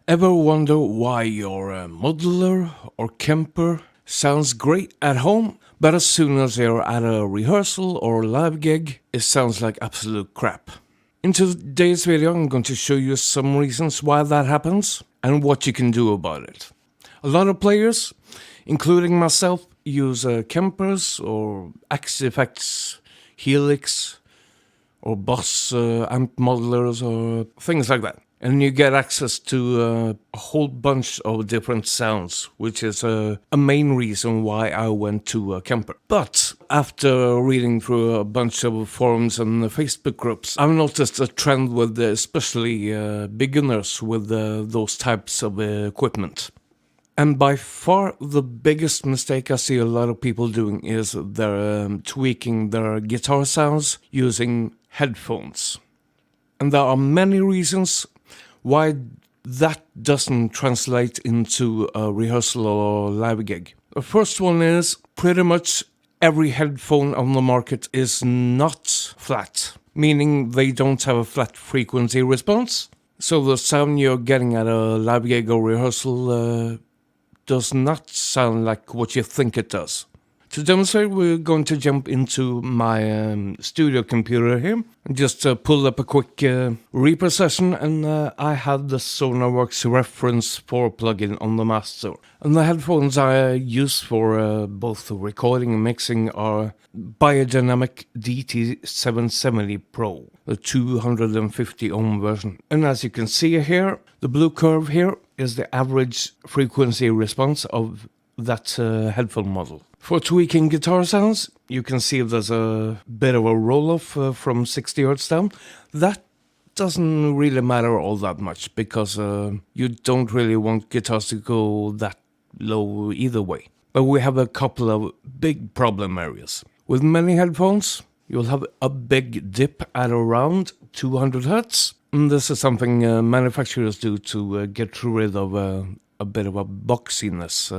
Ever wonder why your modeler or Kemper sounds great at home, but as soon as you're at a rehearsal or live gig, it sounds like absolute crap? In today's video, I'm going to show you some reasons why that happens and what you can do about it. A lot of players, including myself, use Kempers or Axe Effects, Helix, or Boss amp modelers or things like that. And you get access to a whole bunch of different sounds, which is a main reason why I went to Kemper. But after reading through a bunch of forums and Facebook groups, I've noticed a trend with especially beginners with those types of equipment. And by far the biggest mistake I see a lot of people doing is they're tweaking their guitar sounds using headphones. And there are many reasons why that doesn't translate into a rehearsal or live gig. The first one is pretty much every headphone on the market is not flat, meaning they don't have a flat frequency response. So the sound you're getting at a live gig or rehearsal does not sound like what you think it does. To demonstrate, we're going to jump into my studio computer here and just pull up a quick Reaper session, and I have the Sonarworks Reference 4 plugin on the master. And the headphones I use for both recording and mixing are Biodynamic DT770 Pro, the 250 ohm version. And as you can see here, the blue curve here is the average frequency response of that headphone model. For tweaking guitar sounds, you can see there's a bit of a roll-off from 60 Hz down. That doesn't really matter all that much, because you don't really want guitars to go that low either way. But we have a couple of big problem areas. With many headphones, you'll have a big dip at around 200 Hz. And this is something manufacturers do to get rid of a bit of a boxiness,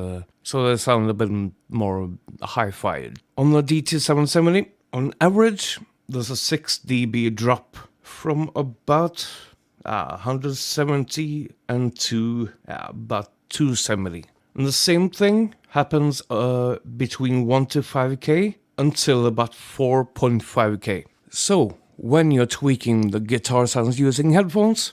so they sound a bit more hi-fi. On the DT770, on average, there's a 6 dB drop from about 170 and to about 270. And the same thing happens between 1 to 5K until about 4.5K. So, when you're tweaking the guitar sounds using headphones,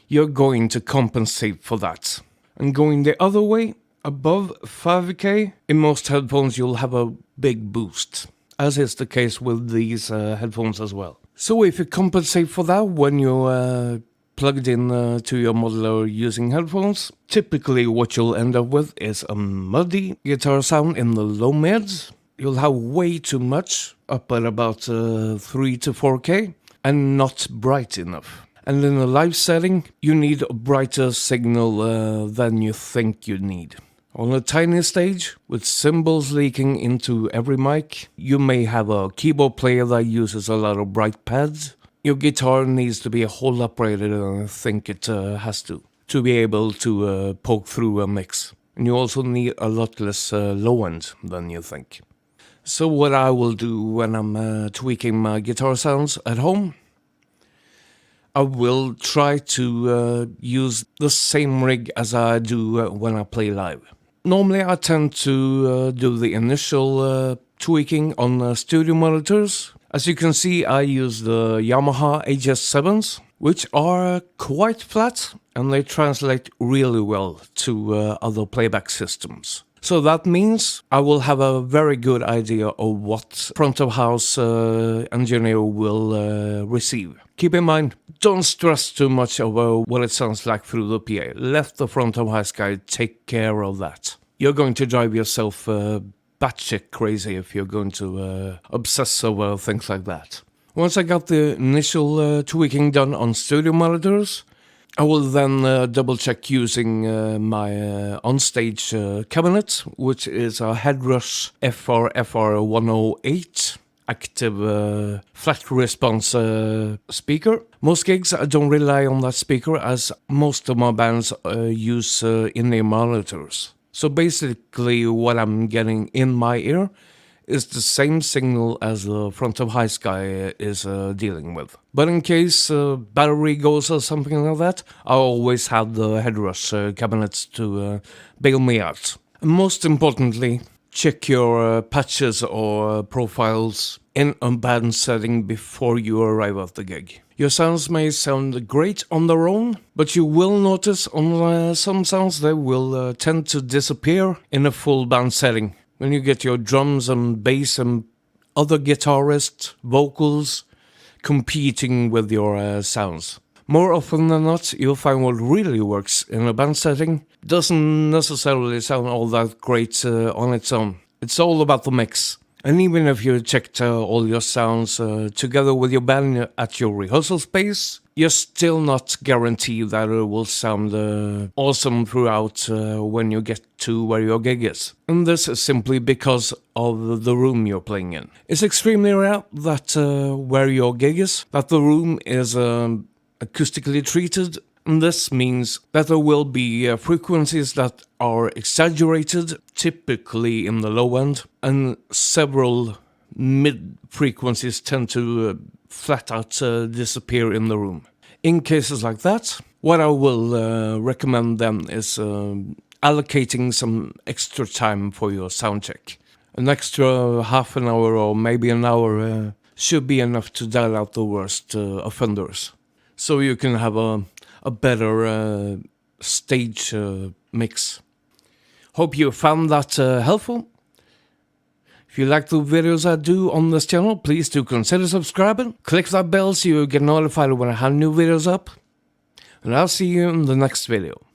you're going to compensate for that. And going the other way, above 5K, in most headphones you'll have a big boost, as is the case with these headphones as well. So if you compensate for that when you're plugged in to your modeler using headphones, typically what you'll end up with is a muddy guitar sound in the low mids. You'll have way too much, up at about 3 to 4K, and not bright enough. And in a live setting, you need a brighter signal than you think you need. On a tiny stage, with cymbals leaking into every mic, you may have a keyboard player that uses a lot of bright pads. Your guitar needs to be a whole lot brighter than I think it has to be able to poke through a mix. And you also need a lot less low end than you think. So what I will do when I'm tweaking my guitar sounds at home, I will try to use the same rig as I do when I play live. Normally I tend to do the initial tweaking on studio monitors. As you can see, I use the Yamaha HS7s, which are quite flat, and they translate really well to other playback systems. So that means I will have a very good idea of what front of house engineer will receive. Keep in mind, don't stress too much over what it sounds like through the PA. Let the front of house guy take care of that. You're going to drive yourself batshit crazy if you're going to obsess over things like that. Once I got the initial tweaking done on studio monitors, I will then double check using my onstage cabinet, which is a Headrush FR108 active flat response speaker. Most gigs I don't rely on that speaker, as most of my bands use in-ear monitors. So basically what I'm getting in my ear is the same signal as the front of high sky is dealing with. But in case battery goes or something like that, I always have the headrush cabinets to bail me out. And most importantly, check your patches or profiles in a band setting before you arrive at the gig. Your sounds may sound great on their own, but you will notice on some sounds they will tend to disappear in a full band setting. When you get your drums and bass and other guitarists, vocals competing with your sounds. More often than not, you'll find what really works in a band setting doesn't necessarily sound all that great on its own. It's all about the mix. And even if you checked all your sounds together with your band at your rehearsal space, you're still not guaranteed that it will sound awesome throughout when you get to where your gig is. And this is simply because of the room you're playing in. It's extremely rare that where your gig is, that the room is acoustically treated, and this means that there will be frequencies that are exaggerated, typically in the low end, and several mid frequencies tend to flat out disappear in the room. In cases like that, what I will recommend then is allocating some extra time for your sound check. An extra half an hour or maybe an hour should be enough to dial out the worst offenders. So you can have a better stage mix. Hope you found that helpful. If you like the videos I do on this channel, please do consider subscribing. Click that bell so you get notified when I have new videos up. And I'll see you in the next video.